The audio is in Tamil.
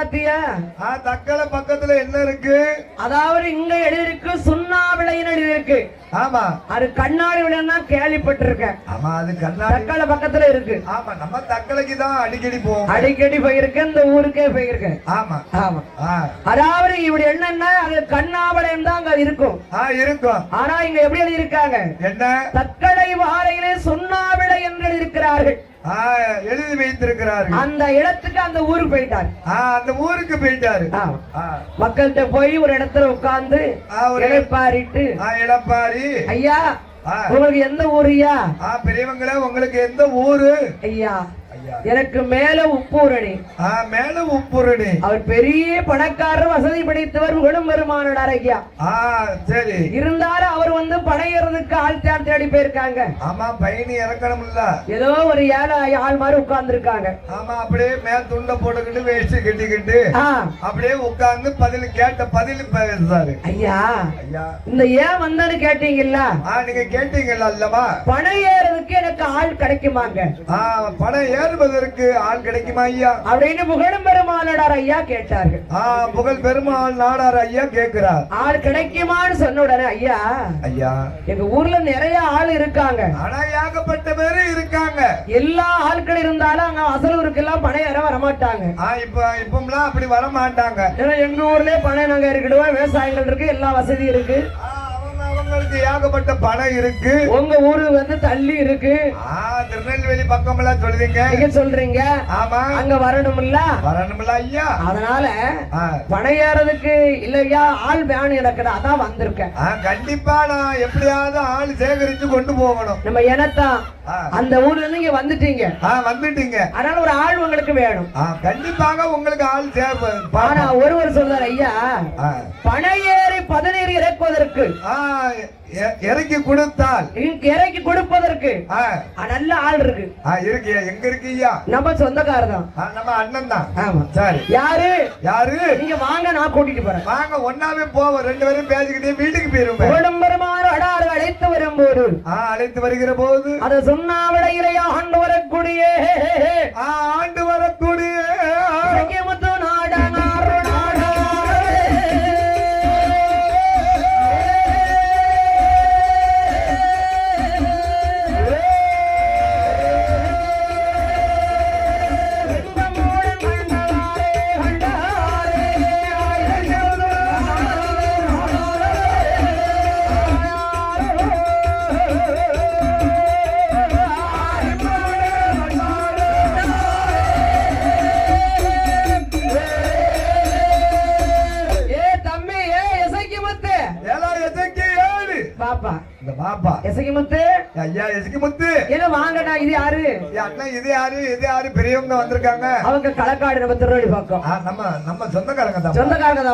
பாத்தியா? தக்கலை பக்கத்துல என்ன இருக்கு? அதாவது இங்க எழுதிருக்கு சுண்ணாவிளைன்னு எழுதிருக்கு. ஆமா, அது கண்ணாடி விளையா கேள்விப்பட்டிருக்கேன். ஆமா, அது கண்ணாடி தக்கலை பக்கத்துல இருக்கு. ஆமா, நம்ம தக்கலைக்கு தான் அடிக்கடி போவோம். அடிக்கடி போயிருக்கேன், இந்த ஊருக்கே போயிருக்கேன். ஆமா ஆமா. அதாவது இப்படி என்னன்னா அது கண்ணாவளையம் தான் அங்க இருக்கும். இருக்கும். ஆனா இங்க எப்படி எழுதி இருக்காங்க? என்ன? தக்கலை வாழையிலே சுண்ணாவிளை என்று எழுதியிருக்கிறார்கள். எழுதி வைத்திருக்கிறார்கள். அந்த இடத்துக்கு அந்த ஊருக்கு போயிட்டார். அந்த ஊருக்கு போயிட்டாரு. மக்கள்கிட்ட போய் ஒரு இடத்துல உட்கார்ந்து இளைப்பாரிட்டு, இளப்பாரி, ஐயா உங்களுக்கு எந்த ஊருயா? பெரியவங்களே உங்களுக்கு எந்த ஊரு? ஐயா எனக்கு மேல உப்பூரணி. மேல உப்பூரணி. அவர் பெரிய பணக்காரர், வசதி படைத்தவர், உகழும் பெருமானார் ஐயா. சரி. இருந்தாலும் அவர் வந்து படையறதுக்கு ஆள் தேடி போயிருக்காங்க. ஆமா, பயணி இறக்கணும் இல்ல. ஏதோ ஒரு ஏழை ஆள் மாதிரி உட்கார்ந்து இருக்காங்க. ஆமா, அப்படியே மேல் துண்ட போட்டுக்கிட்டு வேஷ்டி கட்டிக்கிட்டு அப்படியே உட்கார்ந்து பதில் கேட்ட பதில் பேசுறாரு. ஐயா ஐயா இந்த ஏன் வந்தான்னு கேட்டீங்கல்ல? நீங்க கேட்டீங்கல்ல அல்லவா? பணம் ஏறதுக்கு எனக்கு ஆள் கிடைக்குமாங்க? பணம் ஏறுவதற்கு ஆள் கிடைக்குமா ஐயா அப்படின்னு புகழும் பெருமானார் ஐயா கேட்டார்கள். புகழ் பெருமாள் நாடார் ஐயா கேட்கிறார். ஆள் கிடைக்குமான்னு சொன்ன உடனே ஐயா ஐயா எங்க ஊர்ல நிறைய ஆள் இருக்காங்க. ஆனா ஏகப்பட்ட பேரு இருக்காங்க. எல்லா ஆட்கள் இருந்தாலும் அங்க அசலூருக்கு எல்லாம் பணம் ஏற வரமாட்டாங்க. இப்பெல்லாம் அப்படி வர மாட்டாங்க. ஏன்னா எங்க ஊர்லயே பணம் நாங்க இருக்கிடுவோம், விவசாயங்கள் இருக்கு, எல்லா வசதி இருக்கு. அவங்களுக்கு ஏகப்பட்ட பணம் இருக்கு. உங்க ஊரு வந்து தள்ளி இருக்கு. திருநெல்வேலி பக்கம் எல்லாம் சொல்றீங்க. நீங்க சொல்றீங்க. ஆமா, அங்க வரணும்ல. வரணும்ல ஐயா. அதனால பணம் ஏறதுக்கு இல்லையா ஆள் வேணும் எனக்கு, அதான் வந்திருக்கேன். கண்டிப்பா நான் எப்படியாவது ஆள் சேகரிச்சு கொண்டு போகணும். நம்ம எனத்தான் அந்த ஊர்ல இருந்து இங்க வந்துட்டீங்க. வந்துட்டீங்க. அதனால ஒரு ஆள் உங்களுக்கு வேணும். கண்டிப்பாக உங்களுக்கு ஆள் தேவை. ஆனா ஒருவர் சொல்றாரு, ஐயா பணம் ஏறி பதநீர் இறக்குவதற்கு இறக்கி கொடுத்தால் இறக்கி கொடுப்பதற்கு நல்ல ஆள் இருக்கு. இருக்கு. எங்க இருக்கு ஐயா? நம்ம சொந்தக்காரர் தான், நம்ம அண்ணன் தான். ஆமா. சரி. யாரு? யாரு? நீங்க வாங்க, நான் கூட்டிட்டு போறேன். வாங்க, ஒன்னாவே போவோம். ரெண்டு பேரும் பேசிக்கிட்டே வீட்டுக்கு போயிருவோம். உடம்பெருமாறு அடாறு அழைத்து வரும்போது அழைத்து வருகிற போது அதை சொன்னாவிடையிலையா ஆண்டு வரக்கூடிய ஆண்டு வரக்கூடிய முத்து நாடனார் பாப்பா. இந்த பாப்பா எசகிமுத்து ஐயா. எசகிமுத்து என்ன வாங்கடா. இது யாரு? அண்ணா இது யாரு? இது யாரு? பெரியவங்க வந்திருக்காங்க. அவங்க களக்காடு நம்ம திருநெல்வேலி பக்கம். நம்ம சொந்தக்காரங்க தான். சொந்தக்காரங்க தான்.